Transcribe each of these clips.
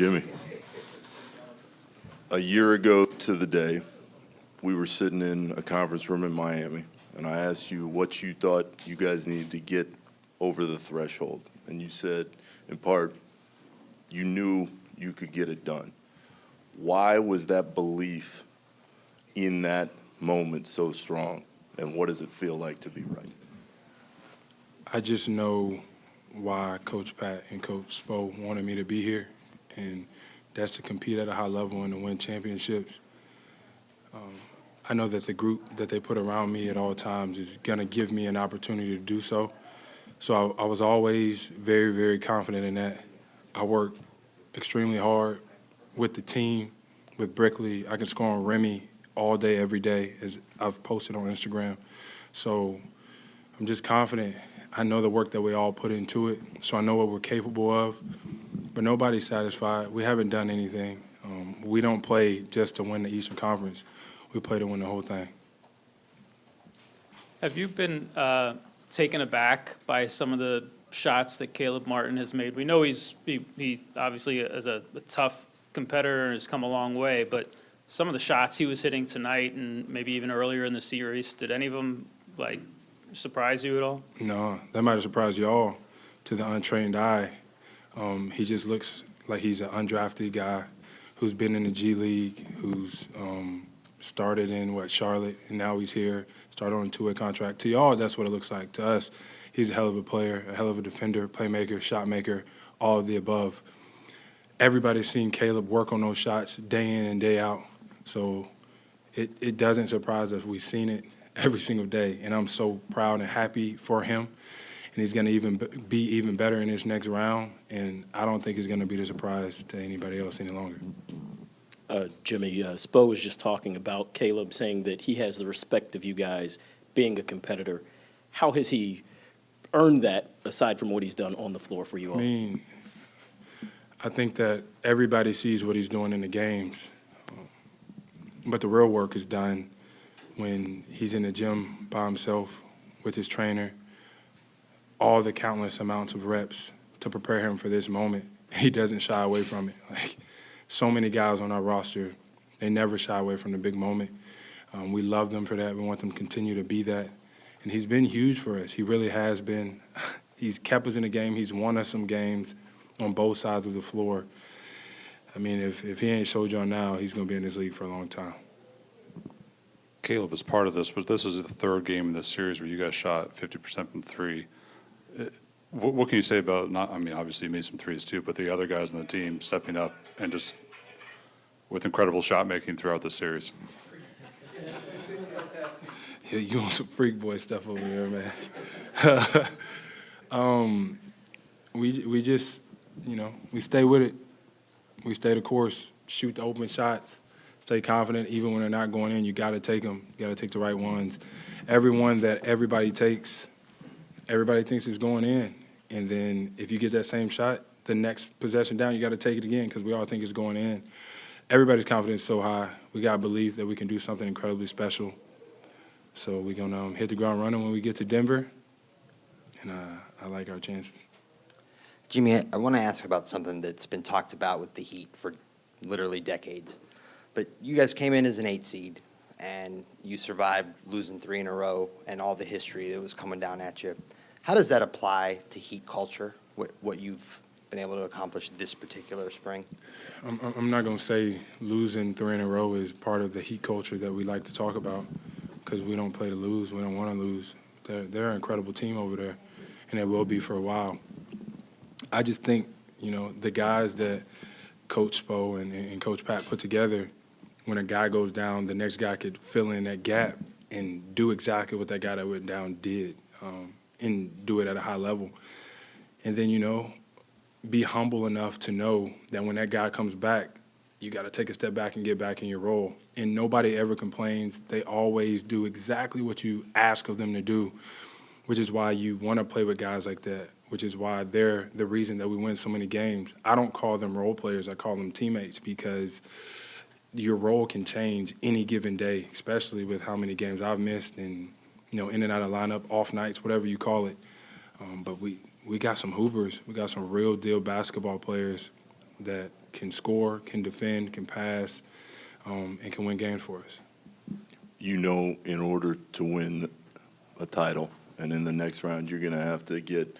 Jimmy, a year ago to the day, we were sitting in a conference room in Miami, and I asked you what you thought you guys needed to get over the threshold. And you said, in part, you knew you could get it done. Why was that belief in that moment so strong, and what does it feel like to be right? I just know why Coach Pat and Coach Spo wanted me to be here, and that's to compete at a high level and to win championships. I know that the group that they put around me at all times is going to give me an opportunity to do so. So I was always very, very confident in that. I work extremely hard with the team, with Brickley. I can score on Remy all day, every day, as I've posted on Instagram. So I'm just confident. I know the work that we all put into it, so I know what we're capable of. But nobody's satisfied. We haven't done anything. We don't play just to win the Eastern Conference. We play to win the whole thing. Have you been taken aback by some of the shots that Caleb Martin has made? We know he obviously is a tough competitor and has come a long way, but some of the shots he was hitting tonight and maybe even earlier in the series, did any of them surprise you at all? No, that might have surprised you all to the untrained eye. He just looks like he's an undrafted guy who's been in the G League, who's started in, Charlotte, and now he's here, started on a two-way contract. To y'all, that's what it looks like. To us, he's a hell of a player, a hell of a defender, playmaker, shot maker, all of the above. Everybody's seen Caleb work on those shots day in and day out, so it doesn't surprise us. We've seen it every single day, and I'm so proud and happy for him. And he's going to be even better in this next round, and I don't think it's going to be a surprise to anybody else any longer. Jimmy, Spo was just talking about Caleb, saying that he has the respect of you guys being a competitor. How has he earned that, aside from what he's done on the floor for you all? I think that everybody sees what he's doing in the games, but the real work is done when he's in the gym by himself with his trainer, all the countless amounts of reps to prepare him for this moment. He doesn't shy away from it. So many guys on our roster, they never shy away from the big moment. We love them for that. We want them to continue to be that. And he's been huge for us. He really has been. He's kept us in the game. He's won us some games on both sides of the floor. If he ain't showed y'all now, he's going to be in this league for a long time. Caleb is part of this, but this is the third game in this series where you guys shot 50% from three. What can you say about, obviously you made some threes too, but the other guys on the team stepping up and just with incredible shot making throughout the series? Yeah, you on some freak boy stuff over there, man. We just, we stay with it. We stay the course, shoot the open shots, stay confident. Even when they're not going in, you got to take them. You got to take the right ones. Every one that everybody takes, everybody thinks it's going in. And then if you get that same shot, the next possession down, you got to take it again because we all think it's going in. Everybody's confidence is so high. We got to believe that we can do something incredibly special. So we're going to hit the ground running when we get to Denver, and I like our chances. Jimmy, I want to ask about something that's been talked about with the Heat for literally decades. But you guys came in as an 8 seed, and you survived losing 3 in a row and all the history that was coming down at you. How does that apply to Heat culture, what you've been able to accomplish this particular spring? I'm not going to say losing 3 in a row is part of the Heat culture that we like to talk about because we don't play to lose. We don't want to lose. They're an incredible team over there, and they will be for a while. I just think, the guys that Coach Spo and Coach Pat put together, when a guy goes down, the next guy could fill in that gap and do exactly what that guy that went down did and do it at a high level. And then, be humble enough to know that when that guy comes back, you got to take a step back and get back in your role. And nobody ever complains. They always do exactly what you ask of them to do, which is why you want to play with guys like that, which is why they're the reason that we win so many games. I don't call them role players. I call them teammates because your role can change any given day, especially with how many games I've missed and, in and out of lineup, off nights, whatever you call it. But we got some hoopers. We got some real deal basketball players that can score, can defend, can pass, and can win games for us. You know, in order to win a title, and in the next round, you're going to have to get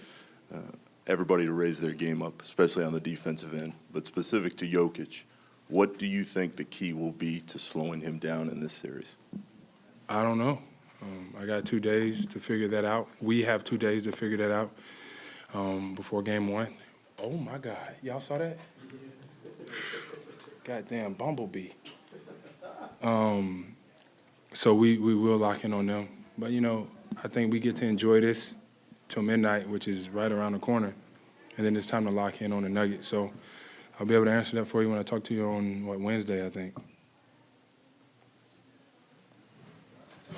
everybody to raise their game up, especially on the defensive end. But specific to Jokic, what do you think the key will be to slowing him down in this series? I don't know. I got 2 days to figure that out. We have 2 days to figure that out before game one. Oh, my God. Y'all saw that? Goddamn bumblebee. So we will lock in on them. But, you know, I think we get to enjoy this till midnight, which is right around the corner. And then it's time to lock in on the Nuggets. So I'll be able to answer that for you when I talk to you on, Wednesday, I think.